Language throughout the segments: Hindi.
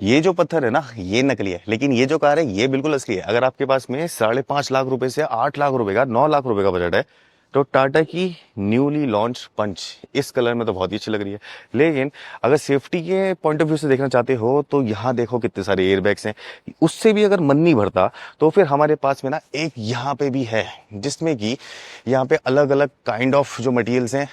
ये जो पत्थर है ना ये नकली है, लेकिन ये जो कार है ये बिल्कुल असली है। अगर आपके पास में 5.5 लाख रुपए से 8 लाख रुपए का 9 लाख रुपए का बजट है तो टाटा की न्यूली लॉन्च पंच इस कलर में तो बहुत ही अच्छी लग रही है। लेकिन अगर सेफ्टी के पॉइंट ऑफ व्यू से देखना चाहते हो तो यहाँ देखो कितने सारे एयरबैग्स हैं। उससे भी अगर मन नहीं भरता तो फिर हमारे पास में ना एक यहाँ पे भी है, जिसमें कि यहाँ पे अलग अलग काइंड ऑफ जो मटेरियल्स हैं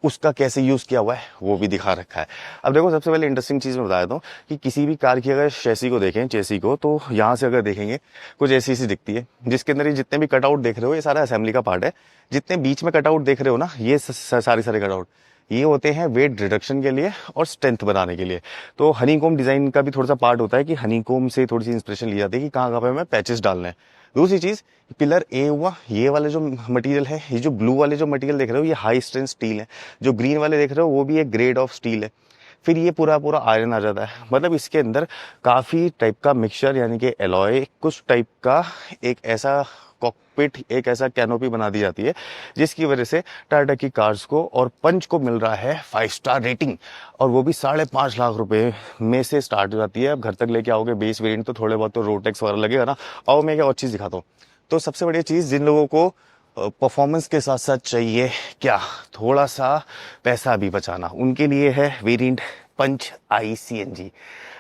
उसका कैसे यूज किया हुआ है वो भी दिखा रखा है। अब देखो सबसे पहले इंटरेस्टिंग चीज मैं बता देता हूँ कि किसी भी कार की अगर चेसी को देखें, चेसी को, तो यहाँ से अगर देखेंगे कुछ ऐसी सी दिखती है, जिसके अंदर ये जितने भी कटआउट देख रहे हो ये सारा असेंबली का पार्ट है। जितने बीच में कटआउट देख रहे हो ना ये सारे कटआउट ये होते हैं वेट रिडक्शन के लिए और स्ट्रेंथ बनाने के लिए। तो हनीकॉम डिजाइन का भी थोड़ा सा पार्ट होता है कि हनीकॉम से थोड़ी सी इंस्पिरेशन ली जाती है कि कहाँ कहाँ पे हमें पैचेस डालने हैं। दूसरी चीज, पिलर ए हुआ, ये वाले जो मटेरियल है, ये जो ब्लू वाले जो मटेरियल देख रहे हो ये हाई स्ट्रेंथ स्टील है। जो ग्रीन वाले देख रहे हो वो भी एक ग्रेड ऑफ स्टील है। फिर ये पूरा पूरा आयरन आ जाता है। मतलब इसके अंदर काफी टाइप का मिक्सचर यानी कि एलॉय, कुछ टाइप का एक ऐसा कॉकपिट, एक ऐसा कैनोपी बना दी जाती है जिसकी वजह से टाटा की कार्स को और पंच को मिल रहा है 5 स्टार रेटिंग, और वो भी 5.5 लाख रुपए में से स्टार्ट हो जाती है। अब घर तक लेके आओगे बेस वेरिएंट तो थोड़े बहुत तो रोड टैक्स वगैरह लगेगा ना। और मैं क्या और चीज दिखाता हूँ। तो सबसे बढ़िया चीज, जिन लोगों को परफॉर्मेंस के साथ साथ चाहिए क्या थोड़ा सा पैसा भी बचाना, उनके लिए है वेरिएंट पंच आई सीएनजी।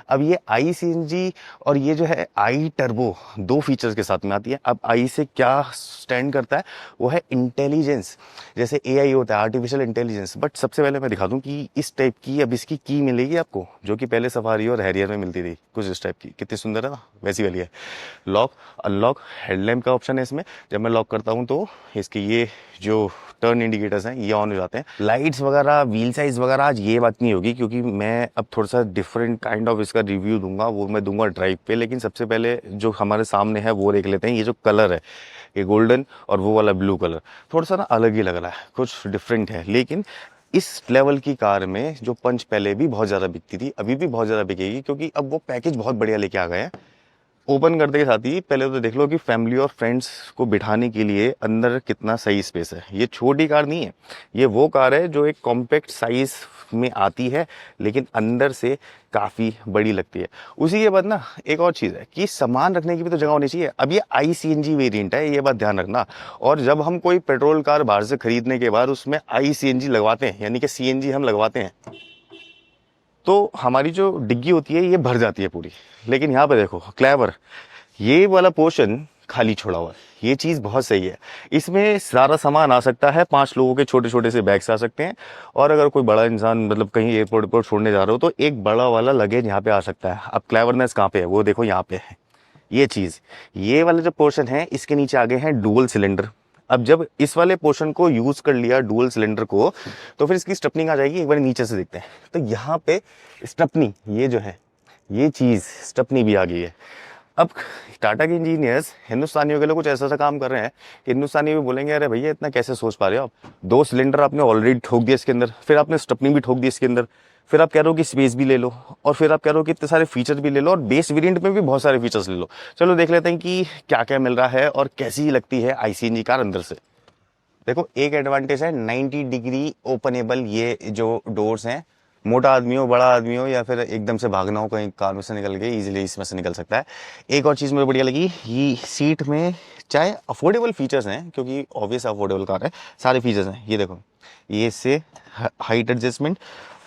अब ये आई सीएनजी और ये जो है आई टर्बो दो फीचर्स के साथ में आती है। अब आई से क्या स्टैंड करता है, वो है इंटेलिजेंस। जैसे एआई होता है, आर्टिफिशियल इंटेलिजेंस। बट सबसे पहले मैं दिखा दूं कि इस टाइप की अब इसकी की मिलेगी आपको, जो कि पहले सफारी और हैरियर में मिलती थी, कुछ इस टाइप की। कितनी सुंदर है ना, वैसी वाली है। लॉक अनलॉक हेडलैम्प का ऑप्शन है इसमें। जब मैं लॉक करता हूँ तो इसके ये जो टर्न इंडिकेटर्स हैं ये ऑन हो जाते हैं। लाइट्स वगैरह, व्हील साइज वगैरह आज ये बात नहीं होगी, क्योंकि मैं अब थोड़ा सा डिफरेंट काइंड ऑफ इसका रिव्यू दूंगा, वो मैं दूंगा ड्राइव पे। लेकिन सबसे पहले जो हमारे सामने है वो देख लेते हैं। ये जो कलर है ये गोल्डन और वो वाला ब्लू कलर थोड़ा सा ना अलग ही लग रहा है, कुछ डिफरेंट है। लेकिन इस लेवल की कार में जो पंच पहले भी बहुत ज़्यादा बिकती थी, अभी भी बहुत ज़्यादा बिकेगी, क्योंकि अब वो पैकेज बहुत बढ़िया लेके आ गए हैं। ओपन करते के साथ ही पहले तो देख लो कि फैमिली और फ्रेंड्स को बिठाने के लिए अंदर कितना सही स्पेस है। ये छोटी कार नहीं है, ये वो कार है जो एक कॉम्पैक्ट साइज में आती है लेकिन अंदर से काफ़ी बड़ी लगती है। उसी के बाद ना एक और चीज़ है कि सामान रखने की भी तो जगह होनी चाहिए। अब ये आई सीएनजी वेरिएंट है, ये बात ध्यान रखना। और जब हम कोई पेट्रोल कार बाहर से खरीदने के बाद उसमें आई सीएनजी लगवाते हैं, यानी कि सीएनजी हम लगवाते हैं, तो हमारी जो डिग्गी होती है ये भर जाती है पूरी। लेकिन यहाँ पे देखो क्लेवर, ये वाला पोर्शन खाली छोड़ा हुआ है। ये चीज़ बहुत सही है, इसमें सारा सामान आ सकता है। 5 लोगों के छोटे छोटे से बैग्स आ सकते हैं। और अगर कोई बड़ा इंसान मतलब कहीं एयरपोर्ट पर छोड़ने जा रहे हो तो एक बड़ा वाला लगेज यहाँ पे आ सकता है। अब क्लेवरनेस कहाँ पे है वो देखो, यहाँ पे है ये चीज़। ये वाला जो पोर्शन है इसके नीचे आगे हैं डुअल सिलेंडर। अब जब इस वाले पोर्शन को यूज कर लिया डुअल सिलेंडर को, तो फिर इसकी स्टेपनिंग आ जाएगी। एक बार नीचे से देखते हैं तो यहाँ पे स्टेपनी, ये जो है ये चीज स्टेपनी भी आ गई है। अब टाटा के इंजीनियर्स हिंदुस्तानियों के लिए कुछ ऐसा काम कर रहे हैं कि हिंदुस्तानी भी बोलेंगे अरे भैया इतना कैसे सोच पा रहे हो आप, 2 सिलेंडर आपने ऑलरेडी ठोक दिया इसके अंदर, फिर आपने स्टेपनी भी ठोक दी इसके अंदर, फिर आप कह रहे हो कि स्पेस भी ले लो, और फिर आप कह रहे हो कि इतने सारे फीचर भी ले लो, और बेस वेरिएंट में भी बहुत सारे फीचर्स ले लो। चलो देख लेते हैं कि क्या क्या मिल रहा है और कैसी लगती है आईसीएनजी कार अंदर से। देखो एक एडवांटेज है 90 डिग्री ओपनेबल ये जो डोर्स हैं। मोटा आदमी हो, बड़ा आदमी हो, या फिर एकदम से भागना हो कहीं कार में से निकल के, इजीली इसमें से निकल सकता है। एक और चीज़ मुझे बढ़िया लगी, ये सीट में चाहे अफोर्डेबल फीचर्स हैं, क्योंकि ऑब्वियस अफोर्डेबल कार है, सारे फीचर्स हैं। ये देखो, ये से हाइट एडजस्टमेंट,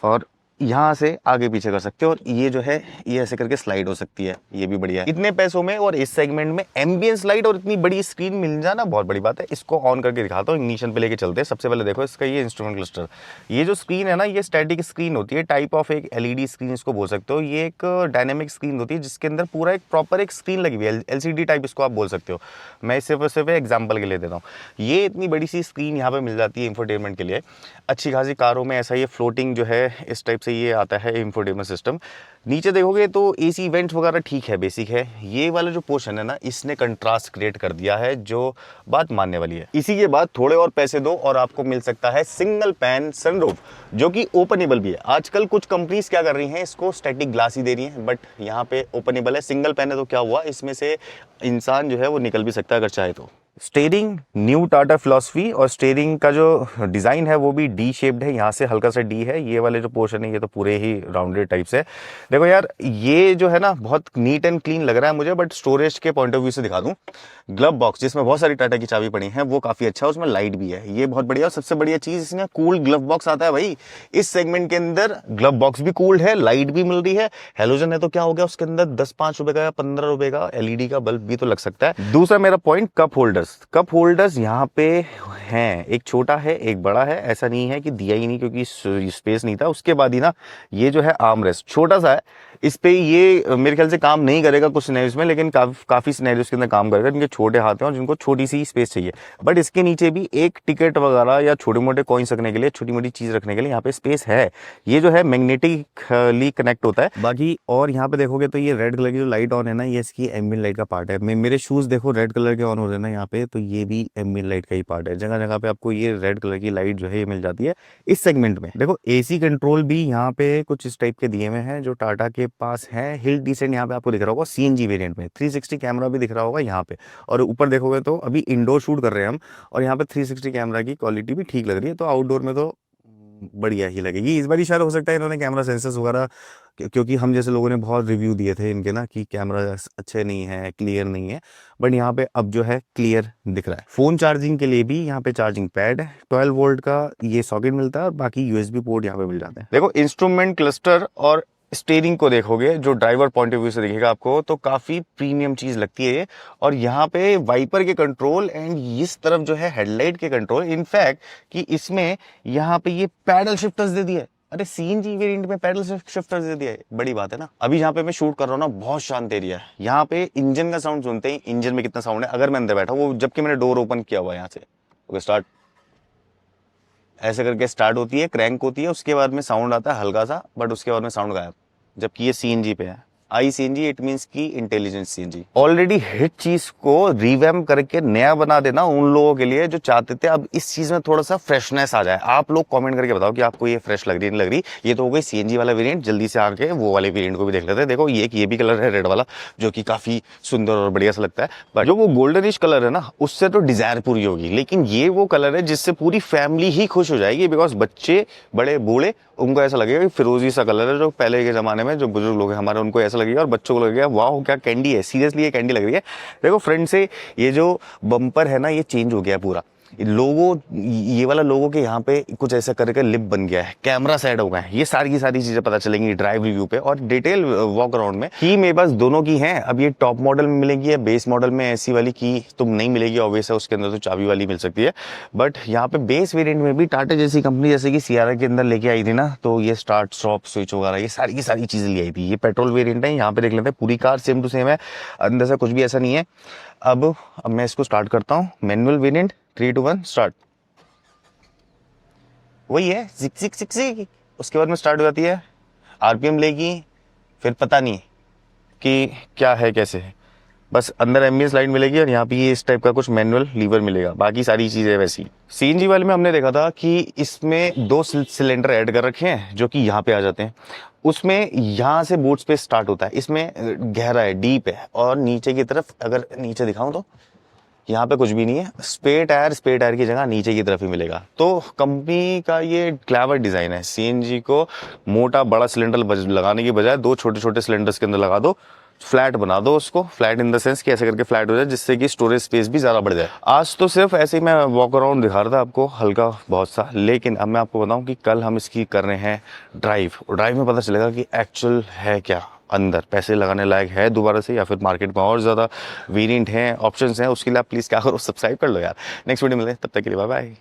और यहाँ से आगे पीछे कर सकते हो, और ये जो है ये ऐसे करके स्लाइड हो सकती है। ये भी बढ़िया है इतने पैसों में, और इस सेगमेंट में एम्बियंस लाइट और इतनी बड़ी स्क्रीन मिल जाना बहुत बड़ी बात है। इसको ऑन करके दिखाता हूँ, इग्निशन पे लेके चलते हैं। सबसे पहले देखो इसका ये इंस्ट्रूमेंट क्लस्टर, ये जो स्क्रीन है ना ये स्टैटिक स्क्रीन होती है, टाइप ऑफ एक एलईडी स्क्रीन इसको बोल सकते हो। ये एक डायनेमिक स्क्रीन होती है जिसके अंदर पूरा एक प्रॉपर एक स्क्रीन लगी हुई है, एलसीडी टाइप इसको आप बोल सकते हो। मैं सिर्फ एग्जाम्पल के लिए देता हूँ। ये इतनी बड़ी सी स्क्रीन यहाँ पे मिल जाती है इंफोटेनमेंट के लिए। अच्छी खासी कारों में ऐसा ये फ्लोटिंग जो है इस टाइप से ये आता है इंफोटेनमेंट सिस्टम। नीचे देखोगे तो एसी वेंट्स वगैरह ठीक है, बेसिक है। ये वाला जो पोर्शन है ना इसने कंट्रास्ट क्रिएट कर दिया है, जो बात मानने वाली है। इसी के बाद थोड़े और पैसे दो और आपको मिल सकता है सिंगल पैन सनरूफ, जो कि ओपनेबल भी है। आजकल कुछ कंपनीज क्या कर रही हैं, इसको स्टैटिक ग्लास ही दे रही हैं, बट यहाँ पे ओपनेबल है। सिंगल पैन है तो क्या हुआ, इसमें से इंसान जो है वो निकल भी सकता है अगर चाहे तो। स्टीयरिंग न्यू टाटा फिलॉसफी, और स्टीयरिंग का जो डिज़ाइन है वो भी डी शेप्ड है, यहाँ से हल्का सा डी है, ये वाले जो पोर्शन है ये तो पूरे ही राउंडेड टाइप से। देखो यार ये जो है ना बहुत नीट एंड क्लीन लग रहा है मुझे, बट स्टोरेज के पॉइंट ऑफ व्यू से दिखा दूं, ग्लव बॉक्स जिसमें बहुत सारी टाटा की चाबी पड़ी है वो काफी अच्छा है, उसमें लाइट भी है, ये बहुत बढ़िया। और सबसे बढ़िया चीज इसमें कूल ग्लव बॉक्स आता है भाई, इस सेगमेंट के अंदर ग्लव बॉक्स भी कूल्ड है, लाइट भी मिल रही है, हेलोजन है तो क्या हो गया, उसके अंदर 10-5 रुपए का या 15 रुपए का एलईडी का बल्ब भी तो लग सकता है। दूसरा मेरा point cup holders, cup holders यहाँ पे हैं, एक छोटा है एक बड़ा है, ऐसा नहीं है कि दिया ही नहीं क्योंकि स्पेस नहीं था। उसके बाद ही ना ये जो है आर्मरेस्ट छोटा सा है, इस पे ये मेरे ख्याल से काम नहीं करेगा कुछ सिनेरियोस में, लेकिन काफी सिनेरियोस के अंदर काम करेगा, जिनके छोटे हाथ हैं और जिनको छोटी सी स्पेस चाहिए। बट इसके नीचे भी एक टिकट वगैरह या छोटे मोटे कॉइन्स रखने के लिए, छोटी मोटी चीज रखने के लिए यहाँ पे स्पेस है। ये जो है मैग्नेटिकली कनेक्ट होता है बाकी। और यहाँ पे देखोगे तो ये रेड कलर की जो लाइट ऑन है ना, ये इसकी एम्बिएंट लाइट का पार्ट है। मेरे शूज देखो रेड कलर के ऑन हो रहे हैं ना यहाँ पे, तो ये भी एम्बिएंट लाइट का ही पार्ट है। जगह जगह पे आपको ये रेड कलर की लाइट जो है ये मिल जाती है इस सेगमेंट में। देखो एसी कंट्रोल भी यहाँ पे कुछ इस टाइप के दिए हुए हैं जो टाटा के पास है। हिल डिसेंट यहाँ पे आपको दिख रहा होगा सीएनजी वेरिएंट में, 360 कैमरा भी दिख रहा होगा यहाँ पे। और ऊपर देखोगे तो अभी इंडोर शूट कर रहे हैं हम, और यहाँ पे 360 कैमरा की क्वालिटी भी ठीक लग रही है, तो आउटडोर में तो बढ़िया ही लगेगी। इस बार ही शायद हो सकता है इन्होंने कैमरा सेंसर्स वगैरह, क्योंकि हम जैसे लोगों ने बहुत रिव्यू दिए थे इनके ना कि कैमरा अच्छे नहीं है, क्लियर नहीं है, बट यहाँ पे अब जो है क्लियर दिख रहा है। फोन चार्जिंग के लिए भी यहाँ पे चार्जिंग पैड है, 12 वोल्ट का ये सॉकेट मिलता है, और बाकी यूएसबी पोर्ट यहाँ पे मिल जाते हैं। देखो इंस्ट्रूमेंट क्लस्टर और स्टीयरिंग को देखोगे जो ड्राइवर पॉइंट ऑफ व्यू से दिखेगा आपको, तो काफी प्रीमियम चीज लगती है ये। और यहाँ पे वाइपर के कंट्रोल एंड इस तरफ जो है हेडलाइट के कंट्रोल, इनफैक्ट कि इसमें यहाँ पे ये पैडल शिफ्टर्स दे दिए। अरे सीएनजी वेरिएंट में पैडल शिफ्टर्स दे दिया है, बड़ी बात है ना। अभी जहाँ पे मैं शूट कर रहा हूँ ना बहुत शांत एरिया है, यहाँ पे इंजन का साउंड सुनते ही, इंजन में कितना साउंड है अगर मैं अंदर बैठा हूँ, वो जबकि मैंने डोर ओपन किया हुआ है यहाँ से। ओके स्टार्ट, ऐसे करके स्टार्ट होती है, क्रैंक होती है, उसके बाद में साउंड आता है हल्का सा, बट उसके बाद में साउंड गायब। जबकि ये सीएनजी पे है, आई सीएनजी, इट मींस की इंटेलिजेंट सीएनजी। ऑलरेडी हिट चीज को रिवैम्प करके नया बना देना उन लोगों के लिए जो चाहते थे अब इस चीज में थोड़ा सा फ्रेशनेस आ जाए। आप लोग कमेंट करके बताओ कि आपको ये फ्रेश लग रही नहीं लग रही। ये तो हो गई सीएनजी वाला वेरिएंट, जल्दी से आके वो वाले वेरिएंट को भी देख लेते हैं। देखो ये भी कलर है रेड वाला, जो कि काफी सुंदर और बढ़िया सा लगता है, बट जो वो गोल्डनिश कलर है ना उससे तो डिजायर पूरी होगी, लेकिन ये वो कलर है जिससे पूरी फैमिली ही खुश हो जाएगी। बिकॉज बच्चे बड़े बूढ़े उनको ऐसा लगेगा कि फिरोजी सा कलर है, जो पहले के जमाने में जो बुजुर्ग लोग हैं हमारे उनको ऐसा लगेगा, और बच्चों को लगेगा वाह क्या कैंडी है, सीरियसली ये कैंडी लग रही है। देखो फ्रंट से ये जो बम्पर है ना ये चेंज हो गया पूरा, लोगो ये वाला लोगो के यहाँ पे कुछ ऐसा करके लिप बन गया है, कैमरा सेट हो गया है, ये सारी की सारी चीजें पता चलेंगी ड्राइव रिव्यू पे। और डिटेल वॉक अराउंड में की मेरे पास दोनों की हैं। अब ये टॉप मॉडल में मिलेगी या बेस मॉडल में ऐसी वाली की तो नहीं मिलेगी, ऑब्वियस है, उसके अंदर तो चाबी वाली मिल सकती है। बट यहाँ पे बेस वेरिएंट में भी टाटा जैसी कंपनी जैसे कि सियारा के अंदर लेके आई थी ना, तो ये स्टार्ट स्टॉप स्विच वगैरह ये सारी की सारी चीजें ले आई थी। ये पेट्रोल वेरिएंट है, यहाँ पे देख लेते हैं पूरी कार सेम टू सेम है, अंदर से कुछ भी ऐसा नहीं है। अब मैं इसको स्टार्ट करता हूँ, मैनुअल वेरिएंट, 3 2 1 स्टार्ट। वही है जिक जिक जिक जिक, उसके बाद में स्टार्ट हो जाती है, आरपीएम लेगी, फिर पता नहीं कि क्या है कैसे है, बस अंदर एम्बियंस लाइट मिलेगी और यहाँ पे ये इस टाइप का कुछ मैनुअल लीवर मिलेगा, बाकी सारी चीजें वैसी। सीएनजी वाले में हमने देखा था कि इसमें 2 सिलेंडर ऐड कर रखे हैं जो कि यहाँ पे आ जाते हैं, उसमें यहाँ से बूट स्पेस स्टार्ट होता है, इसमें गहरा है, डीप है, और नीचे की तरफ अगर नीचे दिखाऊं तो यहाँ पे कुछ भी नहीं है, स्पेयर टायर की जगह नीचे की तरफ ही मिलेगा। तो कंपनी का ये क्लेवर डिजाइन है, सीएनजी को मोटा बड़ा सिलेंडर लगाने की बजाय 2 छोटे छोटे सिलेंडर्स के अंदर लगा दो, फ्लैट बना दो उसको, फ्लैट इन द सेंस कि ऐसे करके फ्लैट हो जाए जिससे कि स्टोरेज स्पेस भी ज्यादा बढ़ जाए। आज तो सिर्फ ऐसे ही मैं वॉक अराउंड दिखा रहा था आपको हल्का बहुत सा, लेकिन अब मैं आपको बताऊं कि कल हम इसकी कर रहे हैं ड्राइव में पता चलेगा कि एक्चुअल है क्या, अंदर पैसे लगाने लायक है दोबारा से, या फिर मार्केट में और ज़्यादा वेरिएंट हैं, ऑप्शंस हैं। उसके लिए आप प्लीज़ क्या करो, सब्सक्राइब कर लो यार। नेक्स्ट वीडियो मिलते हैं, तब तक के लिए बाय बाय।